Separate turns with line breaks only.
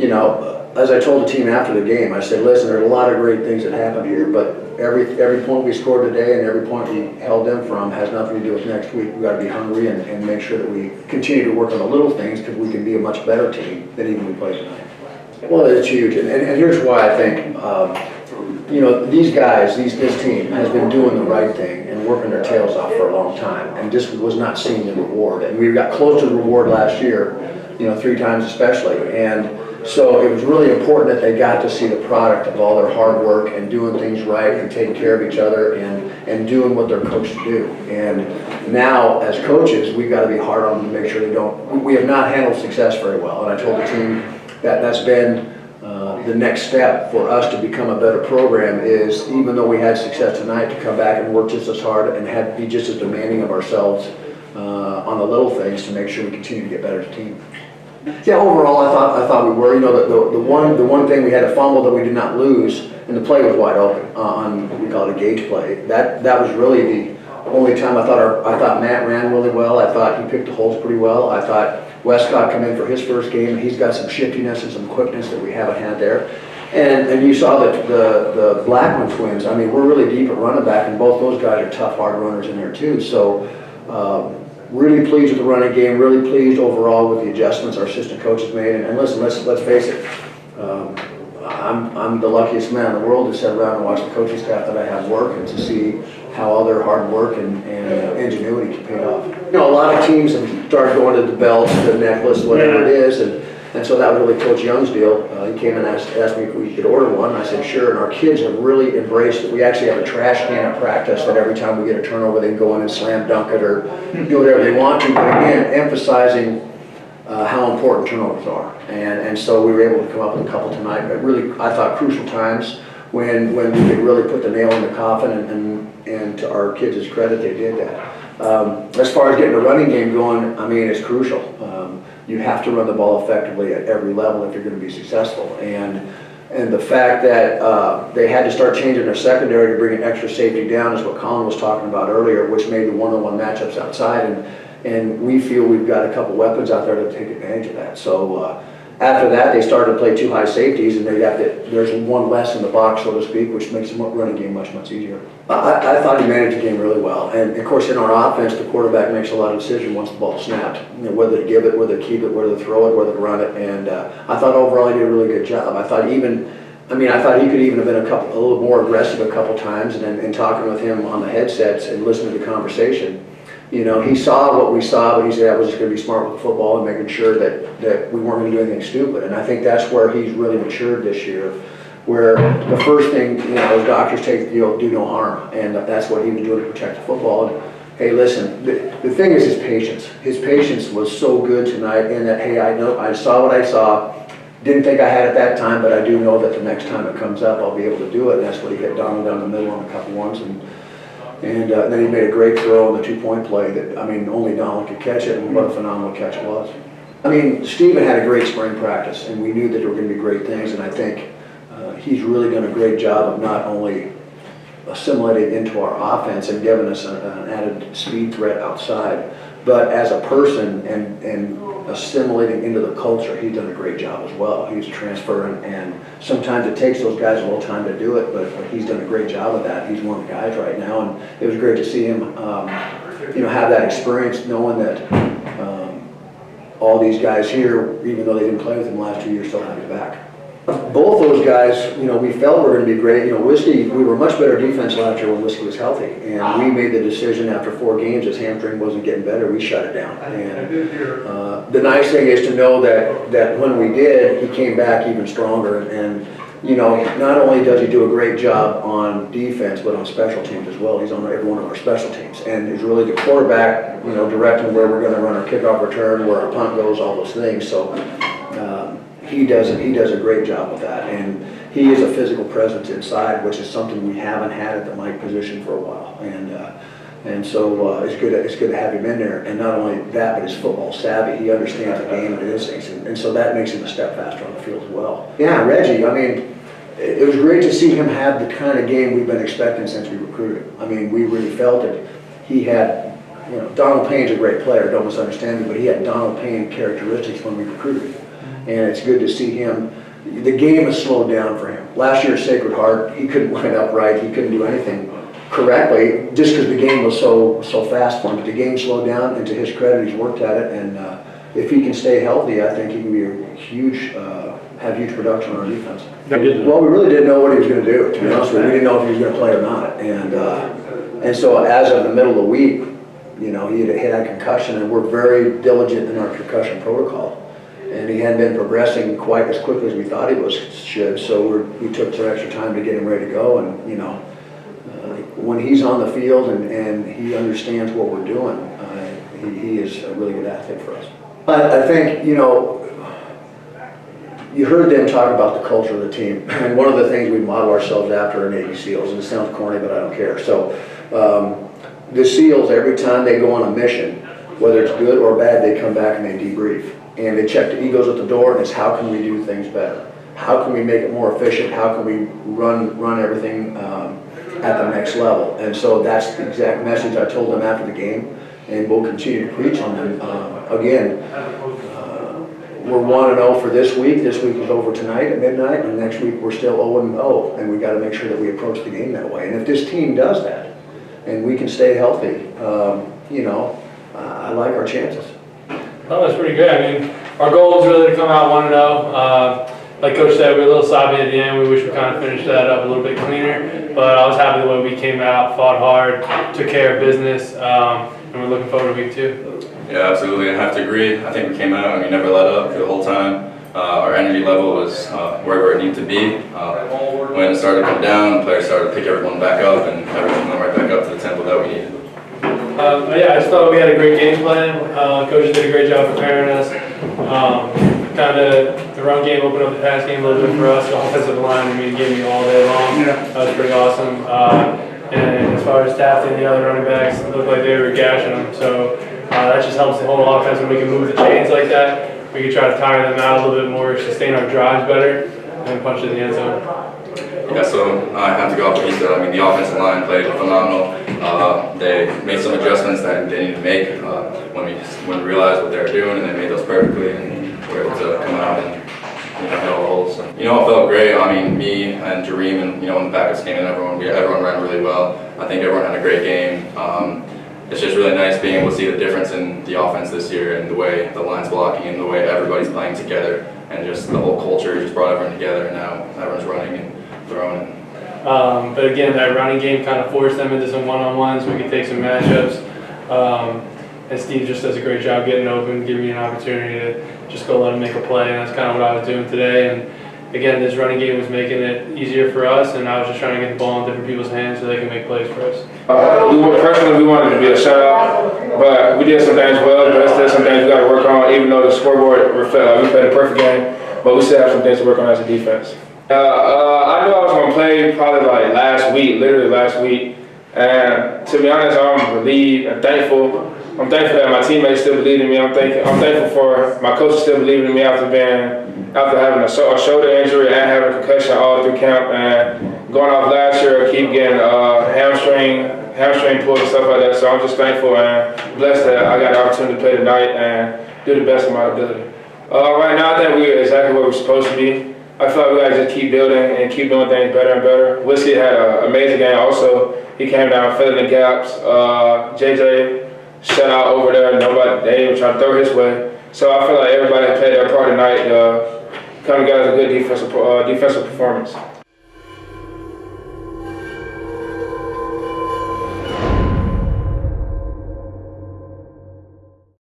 you know, as I told the team after the game, I said, listen, there's a lot of great things that happened here, but every point we scored today and every point we held them from has nothing to do with next week. We've got to be hungry and make sure that we continue to work on the little things because we can be a much better team than even we played tonight. Well, it's huge, and here's why I think, you know, these guys, this team has been doing the right thing and working their tails off for a long time, and just was not seeing the reward. And we got close to the reward last year, you know, 3 times especially, and so it was really important that they got to see the product of all their hard work and doing things right and taking care of each other and doing what they're coached to do. And now, as coaches, we've got to be hard on them to make sure they don't. We have not handled success very well, and I told the team that that's been the next step for us to become a better program is, even though we had success tonight, to come back and work just as hard and be just as demanding of ourselves on the little things to make sure we continue to get better as a team. Yeah, overall, I thought we were. You know, the one thing, we had a fumble that we did not lose, and the play was wide open on, we call it a gauge play. That was really the only time I thought Matt ran really well. I thought he picked the holes pretty well. I thought Westcott come in for his first game, and he's got some shiftiness and some quickness that we haven't had there. And you saw that the Blackman twins, I mean, we're really deep at running back, and both those guys are tough, hard runners in there too. So really pleased with the running game, really pleased overall with the adjustments our assistant coaches made. And listen, let's face it, I'm the luckiest man in the world to sit around and watch the coaching staff that I have work and to see how all their hard work and ingenuity can pay off. You know, a lot of teams have started going to the belt, the necklace, whatever it is, and so that was really Coach Young's deal. He came and asked me if we could order one, and I said sure, and our kids have really embraced it. We actually have a trash can at practice that every time we get a turnover, they can go in and slam dunk it or do whatever they want to, but again, emphasizing how important turnovers are. And so we were able to come up with a couple tonight, but really, I thought, crucial times when we could really put the nail in the coffin, and to our kids' credit, they did that. As far as getting the running game going, I mean, it's crucial. You have to run the ball effectively at every level if you're going to be successful. And the fact that they had to start changing their secondary to bring an extra safety down is what Colin was talking about earlier, which made the one-on-one matchups outside. And we feel we've got a couple weapons out there to take advantage of that. So after that, they started to play 2 high safeties, and there's one less in the box, so to speak, which makes the running game much, much easier. I thought he managed the game really well. And of course, in our offense, the quarterback makes a lot of decisions once the ball's snapped. You know, whether to give it, whether to keep it, whether to throw it, whether to run it. And I thought overall he did a really good job. I thought he could even have been a little more aggressive a couple times. And talking with him on the headsets and listening to the conversation, you know, he saw what we saw, but he said I was just going to be smart with the football and making sure that we weren't going to do anything stupid. And I think that's where he's really matured this year, where the first thing, you know, as doctors take, you know, do no harm. And that's what he was doing to protect the football. And hey, listen, the thing is his patience. His patience was so good tonight in that, hey, I saw what I saw. Didn't think I had it that time, but I do know that the next time it comes up, I'll be able to do it. And that's what he hit Donald down the middle on a couple ones. And then he made a great throw on the 2-point play that, I mean, only Donald could catch it, and what a phenomenal catch it was. I mean, Steven had a great spring practice, and we knew that there were going to be great things, and I think he's really done a great job of not only assimilating into our offense and giving us an added speed threat outside, but as a person and assimilating into the culture, he's done a great job as well. He's transferring, and sometimes it takes those guys a little time to do it, but he's done a great job of that. He's one of the guys right now, and it was great to see him, you know, have that experience, knowing that all these guys here, even though they didn't play with him the last 2 years, still have his back. Both those guys, you know, we felt were going to be great. You know, Whiskey, we were much better defense last year when Whiskey was healthy, and we made the decision after 4 games, his hamstring wasn't getting better, we shut it down. And the nice thing is to know that when we did, he came back even stronger. And you know, not only does he do a great job on defense, but on special teams as well. He's on every one of our special teams, and he's really the quarterback, you know, directing where we're going to run our kickoff return, where our punt goes, all those things. So he does a great job with that, and he is a physical presence inside, which is something we haven't had at the Mike position for a while. And so it's good to have him in there. And not only that, but he's football savvy. He understands the game and instincts, and so that makes him a step faster on the field as well. Yeah, Reggie, I mean, it was great to see him have the kind of game we've been expecting since we recruited him. I mean, we really felt it. He had, you know, Donald Payne's a great player, don't misunderstand me, but he had Donald Payne characteristics when we recruited him. and it's good to see him. The game has slowed down for him. Last year at Sacred Heart, he couldn't line up right, he couldn't do anything correctly, just because the game was so fast for him. But the game slowed down, and to his credit, he's worked at it, and if he can stay healthy, I think he can be a huge, have huge production on our defense. Well, we really didn't know what he was going to do, to be honest with you. We didn't know if he was going to play or not, and so as of the middle of the week, you know, he had a concussion, and we're very diligent in our concussion protocol. And he hadn't been progressing quite as quickly as we thought he should, so we took some extra time to get him ready to go. And you know, when he's on the field and he understands what we're doing, he is a really good athlete for us. I think, you know, you heard them talk about the culture of the team, and one of the things we model ourselves after are Navy SEALs, and it sounds corny, but I don't care. So the SEALs, every time they go on a mission, whether it's good or bad, they come back and they debrief. And they check the egos at the door, and it's how can we do things better? How can we make it more efficient? How can we run everything at the next level? And so that's the exact message I told them after the game, and we'll continue to preach on them. Again, we're 1-0 for this week. This week is over tonight at midnight, and next week we're still 0-0, and we got to make sure that we approach the game that way. And if this team does that, and we can stay healthy, you know, I like our chances.
Well, that's pretty good. I mean, our goal is really to come out 1-0. Like Coach said, we were a little sloppy at the end. We wish we kind of finished that up a little bit cleaner. But I was happy the way we came out, fought hard, took care of business, and we're looking forward to week 2.
Yeah, absolutely. I have to agree. I think we came out and we never let up the whole time. Our energy level was where it needed to be. When it started to come down, the players started to pick everyone back up, and everyone went right back up to the tempo that we needed.
Yeah, I just thought we had a great game plan. Coaches did a great job preparing us. Kind of the run game opened up the pass game a little bit for us. The offensive line, I mean, gave me all day long. That was pretty awesome. And as far as Taft and the other running backs, it looked like they were gashing them. So that just helps the whole offense when we can move the chains like that. We can try to tire them out a little bit more, sustain our drives better, and punch it in the end zone.
Yeah, so I have to go off what he said. I mean, the offensive line played phenomenal. They made some adjustments that they needed to make when we realized what they were doing, and they made those perfectly, and we were able to come out and hit all the holes. So, it felt great. I mean, me and Jareem and when the Packers came in, everyone ran really well. I think everyone had a great game. It's just really nice being able to see the difference in the offense this year and the way the line's blocking and the way everybody's playing together, and just the whole culture just brought everyone together, and now everyone's running and throwing.
But again, that running game kind of forced them into some one-on-ones. We could take some matchups. And Steve just does a great job getting open, giving me an opportunity to just go let him make a play, and that's kind of what I was doing today. And again, this running game was making it easier for us, and I was just trying to get the ball in different people's hands so they can make plays for us.
Personally, we wanted to be a shutout, but we did some things well, but there's still some things we got to work on, even though the scoreboard reflected like we played a perfect game, but we still have some things to work on as a defense. I knew I was going to play probably like literally last week, and to be honest, I'm relieved and thankful. I'm thankful that my teammates still believe in me. I'm thankful for my coaches still believing in me after having a shoulder injury and having a concussion all through camp, and going off last year, I keep getting hamstring pulls and stuff like that. So I'm just thankful and blessed that I got the opportunity to play tonight and do the best of my ability. Right now, I think we're exactly where we're supposed to be. I feel like we gotta just keep building and keep doing things better and better. Whiskey had an amazing game also. He came down, filling the gaps. JJ shut out over there. They didn't even try to throw his way. So I feel like everybody played their part tonight. Come together as a good defensive performance.